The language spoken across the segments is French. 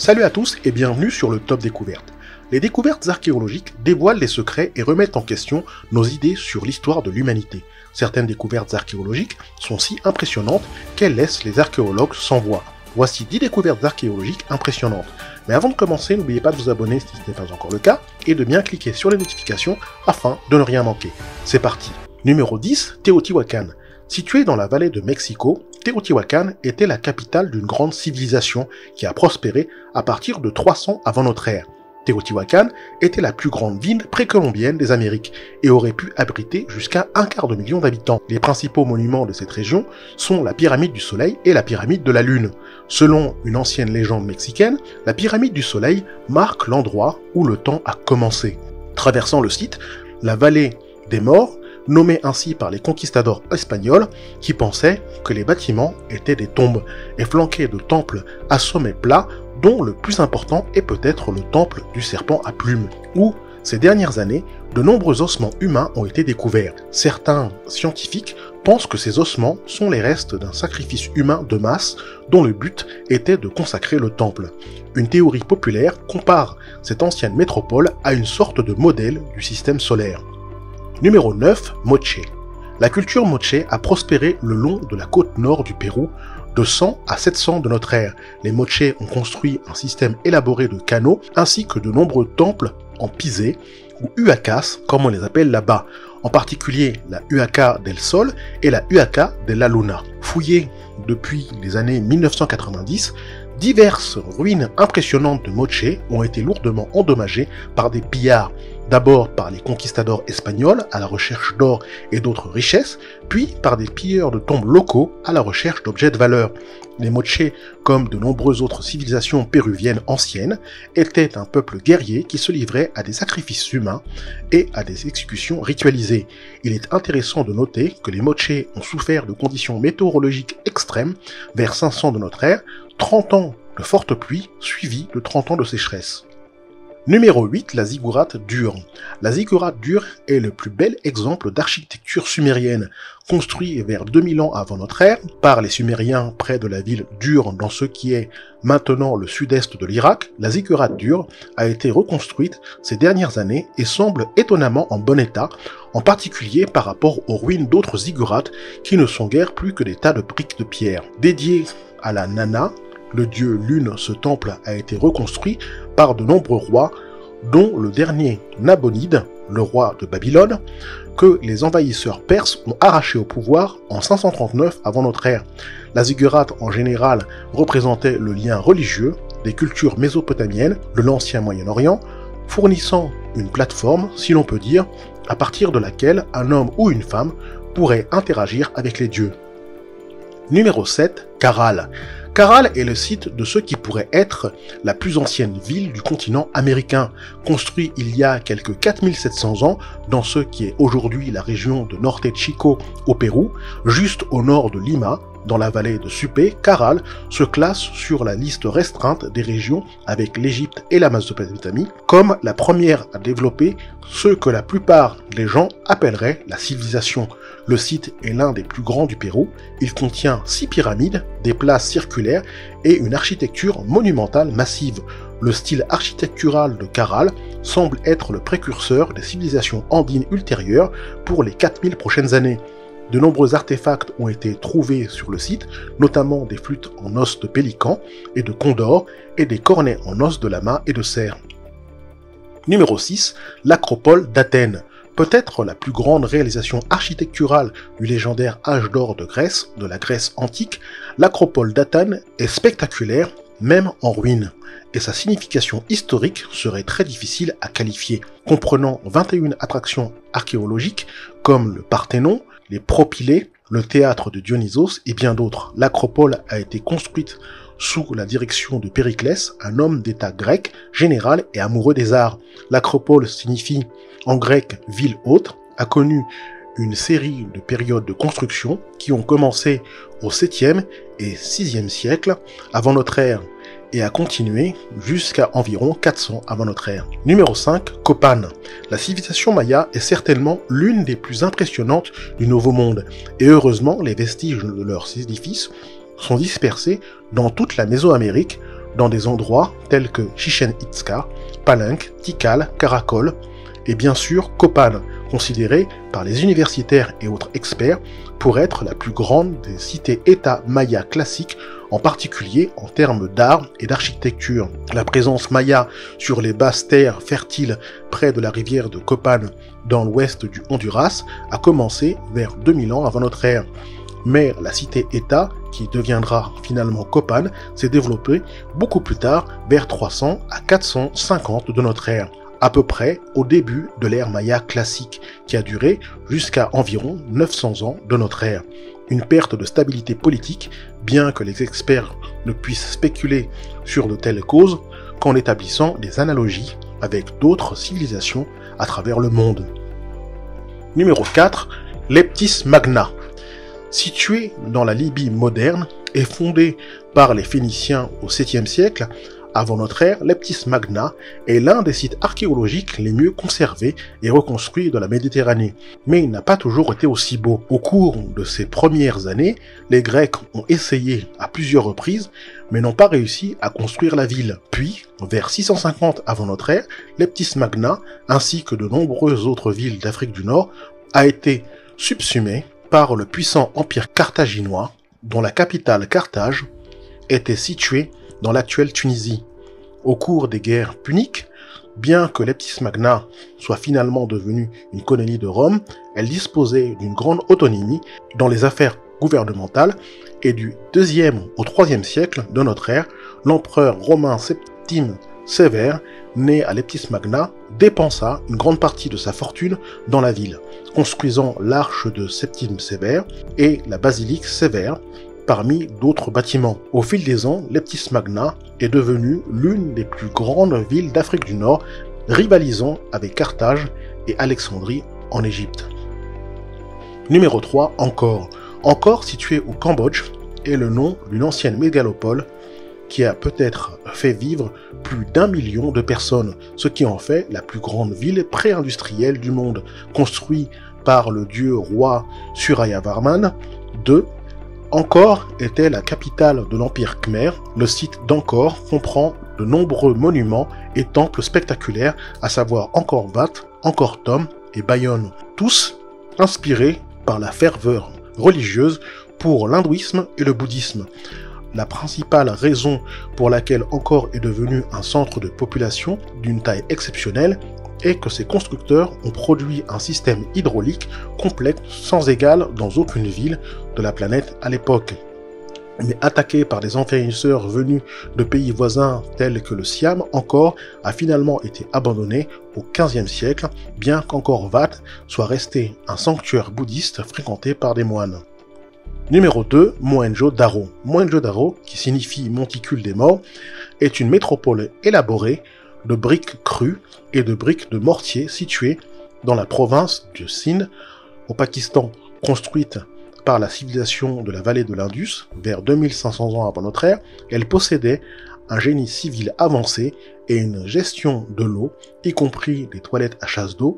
Salut à tous et bienvenue sur le Top Découvertes. Les découvertes archéologiques dévoilent les secrets et remettent en question nos idées sur l'histoire de l'humanité. Certaines découvertes archéologiques sont si impressionnantes qu'elles laissent les archéologues sans voix. Voici 10 découvertes archéologiques impressionnantes. Mais avant de commencer, n'oubliez pas de vous abonner si ce n'est pas encore le cas et de bien cliquer sur les notifications afin de ne rien manquer. C'est parti. Numéro 10, Teotihuacan. Situé dans la vallée de Mexico, Teotihuacan était la capitale d'une grande civilisation qui a prospéré à partir de 300 avant notre ère. Teotihuacan était la plus grande ville précolombienne des Amériques et aurait pu abriter jusqu'à 1/4 million d'habitants. Les principaux monuments de cette région sont la pyramide du Soleil et la pyramide de la Lune. Selon une ancienne légende mexicaine, la pyramide du Soleil marque l'endroit où le temps a commencé. Traversant le site, la vallée des morts, nommée ainsi par les conquistadors espagnols qui pensaient que les bâtiments étaient des tombes et flanqués de temples à sommet plat dont le plus important est peut-être le temple du serpent à plumes, où, ces dernières années, de nombreux ossements humains ont été découverts. Certains scientifiques pensent que ces ossements sont les restes d'un sacrifice humain de masse dont le but était de consacrer le temple. Une théorie populaire compare cette ancienne métropole à une sorte de modèle du système solaire. Numéro 9, Moche. La culture Moche a prospéré le long de la côte nord du Pérou de 100 à 700 de notre ère. Les Moche ont construit un système élaboré de canaux ainsi que de nombreux temples en pisé ou huacas comme on les appelle là-bas, en particulier la Huaca del Sol et la Huaca de la Luna. Fouillées depuis les années 1990, diverses ruines impressionnantes de Moche ont été lourdement endommagées par des pillards, d'abord par les conquistadors espagnols à la recherche d'or et d'autres richesses, puis par des pilleurs de tombes locaux à la recherche d'objets de valeur. Les Moche, comme de nombreuses autres civilisations péruviennes anciennes, étaient un peuple guerrier qui se livrait à des sacrifices humains et à des exécutions ritualisées. Il est intéressant de noter que les Moche ont souffert de conditions météorologiques extrêmes vers 500 de notre ère, 30 ans de fortes pluies suivies de 30 ans de sécheresse. Numéro 8, la ziggourate d'Ur. La ziggourate d'Ur est le plus bel exemple d'architecture sumérienne, construit vers 2000 ans avant notre ère par les Sumériens près de la ville d'Ur dans ce qui est maintenant le sud-est de l'Irak. La ziggourate d'Ur a été reconstruite ces dernières années et semble étonnamment en bon état, en particulier par rapport aux ruines d'autres ziggourates qui ne sont guère plus que des tas de briques de pierre. Dédié à la Nana, le dieu Lune, ce temple a été reconstruit par de nombreux rois, dont le dernier Nabonide, le roi de Babylone, que les envahisseurs perses ont arraché au pouvoir en 539 avant notre ère. La ziggourate en général représentait le lien religieux des cultures mésopotamiennes de l'ancien Moyen-Orient, fournissant une plateforme, si l'on peut dire, à partir de laquelle un homme ou une femme pourrait interagir avec les dieux. Numéro 7, Caral. Caral est le site de ce qui pourrait être la plus ancienne ville du continent américain, construit il y a quelques 4700 ans dans ce qui est aujourd'hui la région de Norte Chico au Pérou, juste au nord de Lima, dans la vallée de Supe. Caral se classe sur la liste restreinte des régions avec l'Égypte et la Mésopotamie comme la première à développer ce que la plupart des gens appelleraient la civilisation. Le site est l'un des plus grands du Pérou. Il contient 6 pyramides, des places circulaires et une architecture monumentale massive. Le style architectural de Caral semble être le précurseur des civilisations andines ultérieures pour les 4000 prochaines années. De nombreux artefacts ont été trouvés sur le site, notamment des flûtes en os de pélican et de condor et des cornets en os de lama et de cerf. Numéro 6, l'Acropole d'Athènes. Peut-être la plus grande réalisation architecturale du légendaire âge d'or de Grèce, de la Grèce antique, l'Acropole d'Athènes est spectaculaire, même en ruine, et sa signification historique serait très difficile à qualifier. Comprenant 21 attractions archéologiques comme le Parthénon, les Propylées, le théâtre de Dionysos et bien d'autres. L'Acropole a été construite sous la direction de Périclès, un homme d'État grec, général et amoureux des arts. L'Acropole signifie en grec « ville haute », a connu une série de périodes de construction qui ont commencé au 7e et 6e siècle avant notre ère et a continué jusqu'à environ 400 avant notre ère. Numéro 5, Copan. La civilisation maya est certainement l'une des plus impressionnantes du Nouveau Monde, et heureusement les vestiges de leurs édifices sont dispersés dans toute la Mésoamérique, dans des endroits tels que Chichen Itzá, Palenque, Tikal, Caracol, et bien sûr Copan, considérée par les universitaires et autres experts pour être la plus grande des cités-États mayas classiques, en particulier en termes d'art et d'architecture. La présence maya sur les basses terres fertiles près de la rivière de Copan dans l'ouest du Honduras a commencé vers 2000 ans avant notre ère. Mais la cité-État, qui deviendra finalement Copan, s'est développée beaucoup plus tard, vers 300 à 450 de notre ère, à peu près au début de l'ère maya classique, qui a duré jusqu'à environ 900 ans de notre ère. Une perte de stabilité politique, bien que les experts ne puissent spéculer sur de telles causes, qu'en établissant des analogies avec d'autres civilisations à travers le monde. Numéro 4, Leptis Magna. Situé dans la Libye moderne et fondé par les Phéniciens au 7e siècle avant notre ère, Leptis Magna est l'un des sites archéologiques les mieux conservés et reconstruits de la Méditerranée. Mais il n'a pas toujours été aussi beau. Au cours de ces premières années, les Grecs ont essayé à plusieurs reprises, mais n'ont pas réussi à construire la ville. Puis, vers 650 avant notre ère, Leptis Magna, ainsi que de nombreuses autres villes d'Afrique du Nord, a été subsumée par le puissant empire carthaginois, dont la capitale Carthage était située dans l'actuelle Tunisie. Au cours des guerres puniques, bien que Leptis Magna soit finalement devenue une colonie de Rome, elle disposait d'une grande autonomie dans les affaires gouvernementales et du 2e au 3e siècle de notre ère, l'empereur romain Septime Sévère, né à Leptis Magna, dépensa une grande partie de sa fortune dans la ville, construisant l'arche de Septime Sévère et la basilique Sévère, parmi d'autres bâtiments. Au fil des ans, Leptis Magna est devenue l'une des plus grandes villes d'Afrique du Nord, rivalisant avec Carthage et Alexandrie en Égypte. Numéro 3, Angkor. Angkor, situé au Cambodge, est le nom d'une ancienne mégalopole qui a peut-être fait vivre plus d'1 million de personnes, ce qui en fait la plus grande ville pré-industrielle du monde, construite par le dieu roi Suryavarman II. Angkor était la capitale de l'Empire Khmer. Le site d'Angkor comprend de nombreux monuments et temples spectaculaires, à savoir Angkor Wat, Angkor Thom et Bayon, tous inspirés par la ferveur religieuse pour l'hindouisme et le bouddhisme. La principale raison pour laquelle Angkor est devenu un centre de population d'une taille exceptionnelle est que ses constructeurs ont produit un système hydraulique complet sans égal dans aucune ville de la planète à l'époque. Mais attaqué par des envahisseurs venus de pays voisins tels que le Siam, Angkor a finalement été abandonné au XVe siècle, bien qu'Angkor Wat soit resté un sanctuaire bouddhiste fréquenté par des moines. Numéro 2, Mohenjo-Daro. Mohenjo-Daro, qui signifie monticule des morts, est une métropole élaborée de briques crues et de briques de mortier située dans la province de Sindh, au Pakistan, construite par la civilisation de la vallée de l'Indus vers 2500 ans avant notre ère. Elle possédait un génie civil avancé et une gestion de l'eau, y compris des toilettes à chasse d'eau,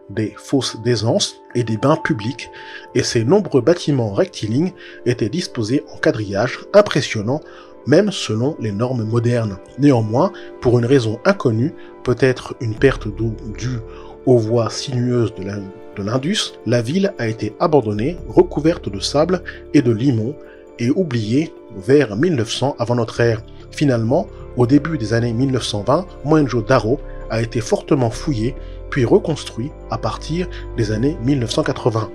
des fosses d'aisance et des bains publics, et ces nombreux bâtiments rectilignes étaient disposés en quadrillage impressionnant, même selon les normes modernes. Néanmoins, pour une raison inconnue, peut-être une perte d'eau due aux voies sinueuses de l'Indus, la ville a été abandonnée, recouverte de sable et de limon, et oubliée vers 1900 avant notre ère. Finalement, au début des années 1920, Mohenjo-Daro a été fortement fouillé, puis reconstruit à partir des années 1980.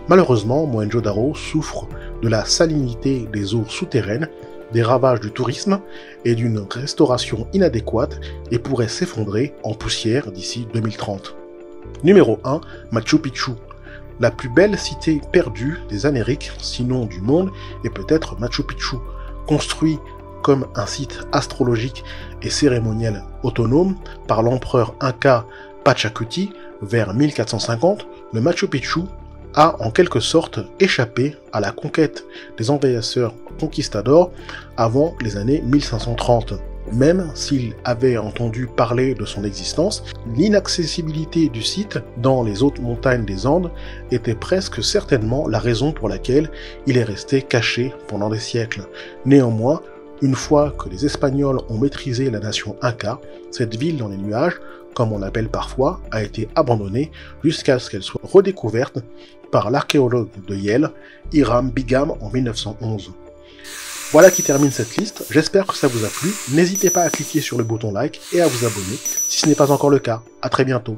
Malheureusement, Mohenjo-Daro souffre de la salinité des eaux souterraines, des ravages du tourisme et d'une restauration inadéquate et pourrait s'effondrer en poussière d'ici 2030. Numéro 1, Machu Picchu. La plus belle cité perdue des Amériques, sinon du monde, est peut-être Machu Picchu. Construit comme un site astrologique et cérémoniel autonome par l'empereur Inca Pachacuti vers 1450, le Machu Picchu a en quelque sorte échappé à la conquête des envahisseurs conquistadors avant les années 1530. Même s'il avait entendu parler de son existence, l'inaccessibilité du site dans les hautes montagnes des Andes était presque certainement la raison pour laquelle il est resté caché pendant des siècles. Néanmoins, Une fois que les Espagnols ont maîtrisé la nation Inca, cette ville dans les nuages, comme on l'appelle parfois, a été abandonnée jusqu'à ce qu'elle soit redécouverte par l'archéologue de Yale, Hiram Bingham, en 1911. Voilà qui termine cette liste, j'espère que ça vous a plu, n'hésitez pas à cliquer sur le bouton like et à vous abonner si ce n'est pas encore le cas. À très bientôt.